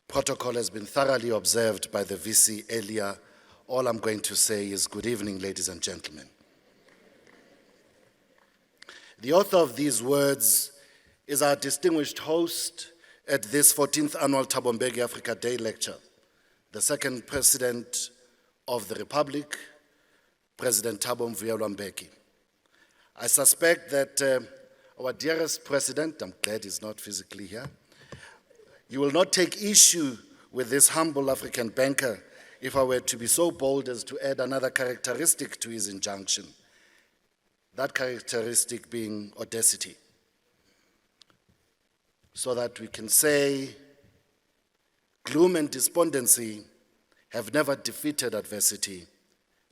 Protocol has been thoroughly observed by the VC earlier. All I'm going to say is good evening, ladies and gentlemen. The author of these words is our distinguished host at this 14th annual Thabo Mbeki Africa Day lecture, the second President of the Republic, President Thabo Mbeki. I suspect that our dearest President, I'm glad he's not physically here, you will not take issue with this humble African banker if I were to be so bold as to add another characteristic to his injunction, that characteristic being audacity, so that we can say gloom and despondency have never defeated adversity.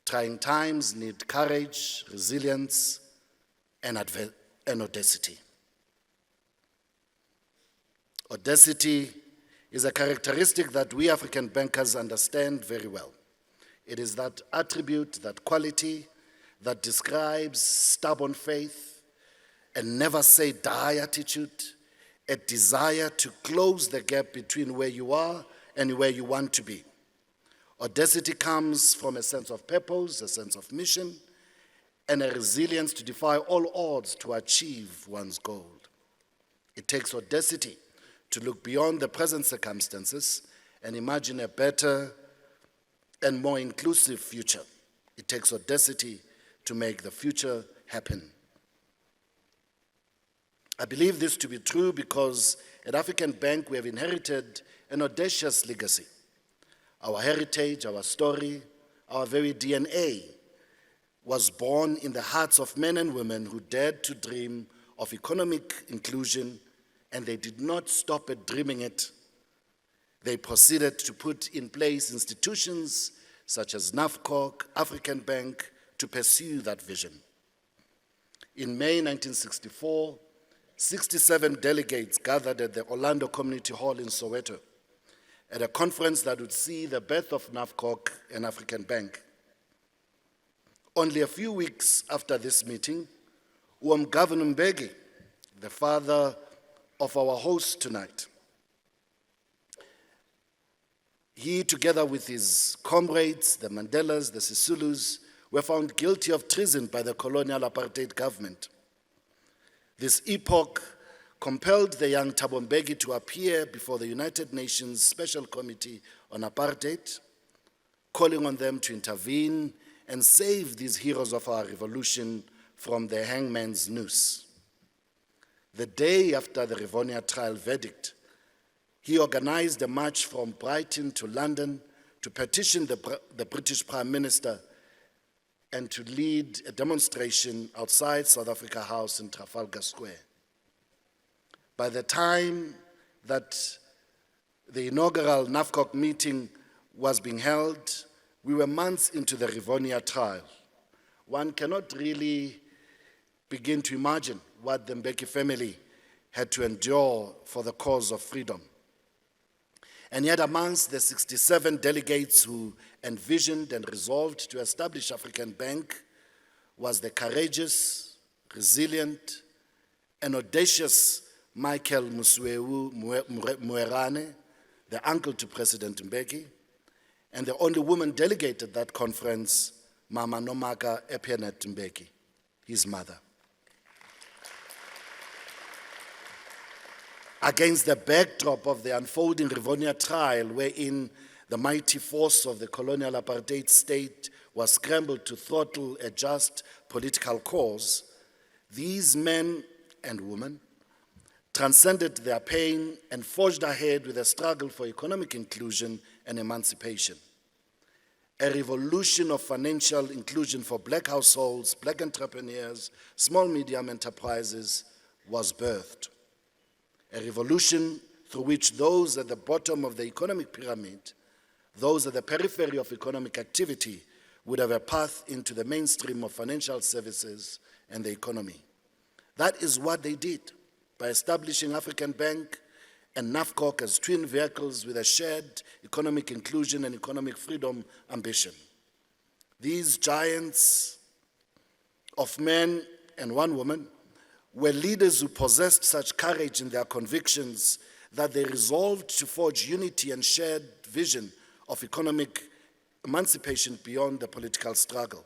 Trying times need courage, resilience, and audacity. Audacity is a characteristic that we African bankers understand very well. It is that attribute, that quality that describes stubborn faith, a never say die attitude, a desire to close the gap between where you are and where you want to be. Audacity comes from a sense of purpose, a sense of mission, and a resilience to defy all odds to achieve one's goal. It takes audacity to look beyond the present circumstances and imagine a better and more inclusive future. It takes audacity to make the future happen. I believe this to be true because at African Bank we have inherited an audacious legacy. Our heritage, our story, our very DNA was born in the hearts of men and women who dared to dream of economic inclusion, and they did not stop at dreaming it. They proceeded to put in place institutions such as NAFCOC, African Bank, to pursue that vision. In May 1964, 67 delegates gathered at the Orlando Community Hall in Soweto at a conference that would see the birth of NAFCOC and African Bank. Only a few weeks after this meeting, Thabo Mbeki, the father of our host tonight, he, together with his comrades, the Mandelas, the Sisulus, were found guilty of treason by the colonial apartheid government. This epoch compelled the young Thabo Mbeki to appear before the United Nations Special Committee on Apartheid, calling on them to intervene and save these heroes of our revolution from the hangman's noose. The day after the Rivonia trial verdict, he organized a march from Brighton to London to petition the British Prime Minister and to lead a demonstration outside South Africa House in Trafalgar Square. By the time that the inaugural NAFCOC meeting was being held, we were months into the Rivonia trial. One cannot really begin to imagine what the Mbeki family had to endure for the cause of freedom. And yet amongst the 67 delegates who envisioned and resolved to establish African Bank was the courageous, resilient, and audacious Michael Musweu Muerane, the uncle to President Mbeki, and the only woman delegate at that conference, Mama Nomaka Epianet Mbeki, his mother. Against the backdrop of the unfolding Rivonia trial, wherein the mighty force of the colonial apartheid state was scrambled to throttle a just political cause, these men and women transcended their pain and forged ahead with a struggle for economic inclusion and emancipation. A revolution of financial inclusion for black households, black entrepreneurs, small medium enterprises was birthed. A revolution through which those at the bottom of the economic pyramid, those at the periphery of economic activity, would have a path into the mainstream of financial services and the economy. That is what they did by establishing African Bank and NAFCOC as twin vehicles with a shared economic inclusion and economic freedom ambition. These giants of men and one woman were leaders who possessed such courage in their convictions that they resolved to forge unity and shared vision of economic emancipation beyond the political struggle.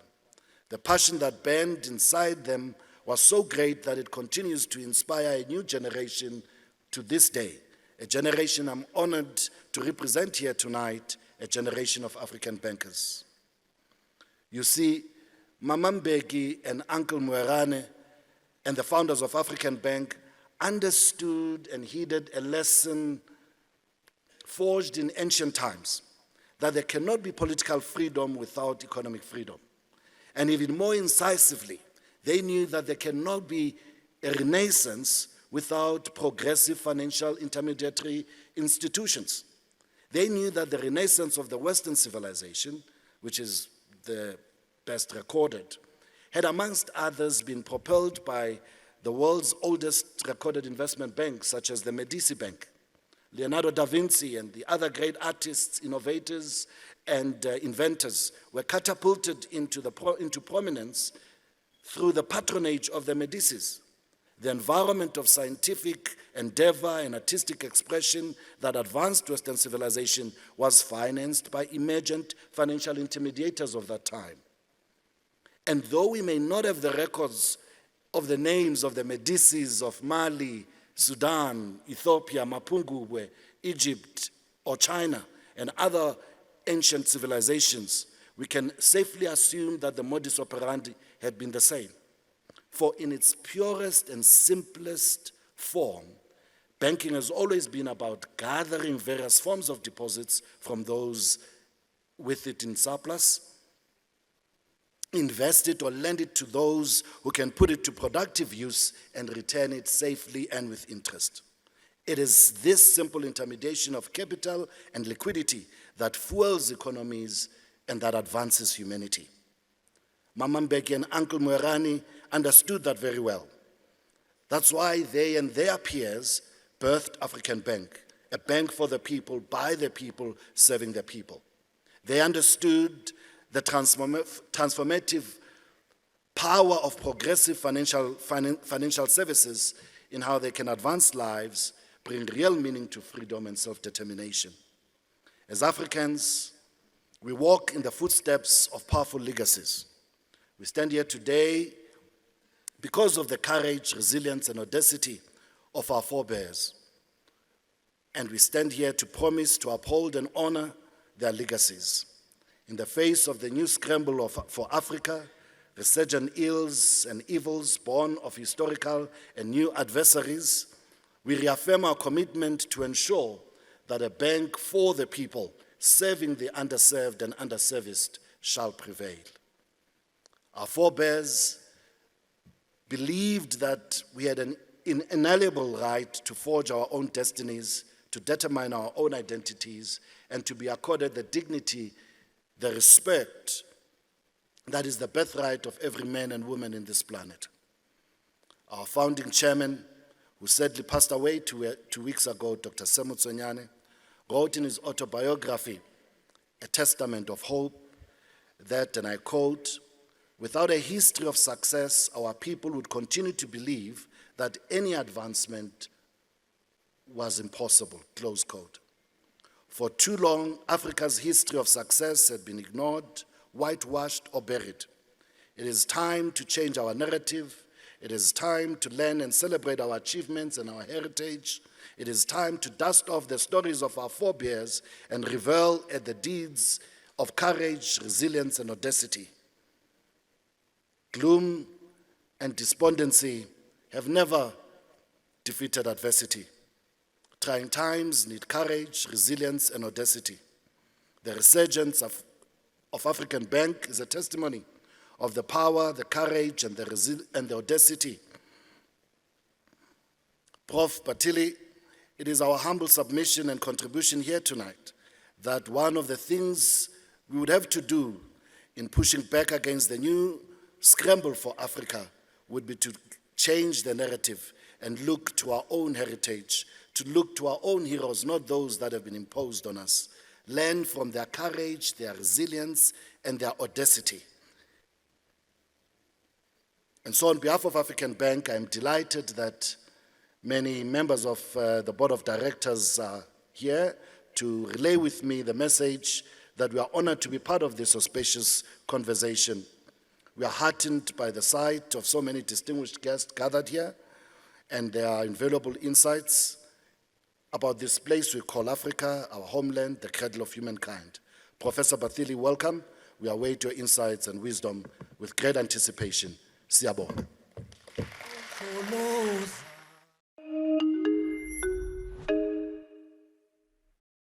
The passion that burned inside them was so great that it continues to inspire a new generation to this day, a generation I'm honored to represent here tonight, a generation of African bankers. You see, Mama Mbeki and Uncle Mwerane and the founders of African Bank understood and heeded a lesson forged in ancient times, that there cannot be political freedom without economic freedom. And even more incisively, they knew that there cannot be a renaissance without progressive financial intermediary institutions. They knew that the renaissance of the Western civilization, which is the best recorded, had amongst others been propelled by the world's oldest recorded investment banks, such as the Medici Bank. Leonardo da Vinci and the other great artists, innovators, and inventors were catapulted into prominence through the patronage of the Medicis. The environment of scientific endeavor and artistic expression that advanced Western civilization was financed by emergent financial intermediators of that time. And though we may not have the records of the names of the Medicis of Mali, Sudan, Ethiopia, Mapungubwe, Egypt, or China, and other ancient civilizations, we can safely assume that the modus operandi had been the same. For in its purest and simplest form, banking has always been about gathering various forms of deposits from those with it in surplus, invest it or lend it to those who can put it to productive use and return it safely and with interest. It is this simple intermediation of capital and liquidity that fuels economies and that advances humanity. Mama Mbeki and Uncle Mwerane understood that very well. That's why they and their peers birthed African Bank, a bank for the people, by the people, serving the people. They understood the transformative power of progressive financial services in how they can advance lives, bring real meaning to freedom and self-determination. As Africans, we walk in the footsteps of powerful legacies. We stand here today because of the courage, resilience, and audacity of our forebears. And we stand here to promise to uphold and honor their legacies. In the face of the new scramble for Africa, resurgent ills and evils born of historical and new adversaries, we reaffirm our commitment to ensure that a bank for the people, serving the underserved and underserviced, shall prevail. Our forebears believed that we had an inalienable right to forge our own destinies, to determine our own identities, and to be accorded the dignity, the respect that is the birthright of every man and woman in this planet. Our founding chairman, who sadly passed away 2 weeks ago, Dr. Semu Tsonyane, wrote in his autobiography, A Testament of Hope, that, and I quote, "Without a history of success, our people would continue to believe that any advancement was impossible," close quote. For too long, Africa's history of success had been ignored, whitewashed, or buried. It is time to change our narrative. It is time to learn and celebrate our achievements and our heritage. It is time to dust off the stories of our forebears and revel at the deeds of courage, resilience, and audacity. Gloom and despondency have never defeated adversity. Trying times need courage, resilience, and audacity. The resurgence of African Bank is a testimony of the power, the courage, and the audacity. Prof. Patili, it is our humble submission and contribution here tonight that one of the things we would have to do in pushing back against the new scramble for Africa would be to change the narrative and look to our own heritage, to look to our own heroes, not those that have been imposed on us. Learn from their courage, their resilience, and their audacity. And so on behalf of African Bank, I am delighted that Many members of the Board of Directors are here to relay with me the message that we are honored to be part of this auspicious conversation. We are heartened by the sight of so many distinguished guests gathered here and their invaluable insights about this place we call Africa, our homeland, the cradle of humankind. Professor Bathili, welcome. We await your insights and wisdom with great anticipation. Siyabonga.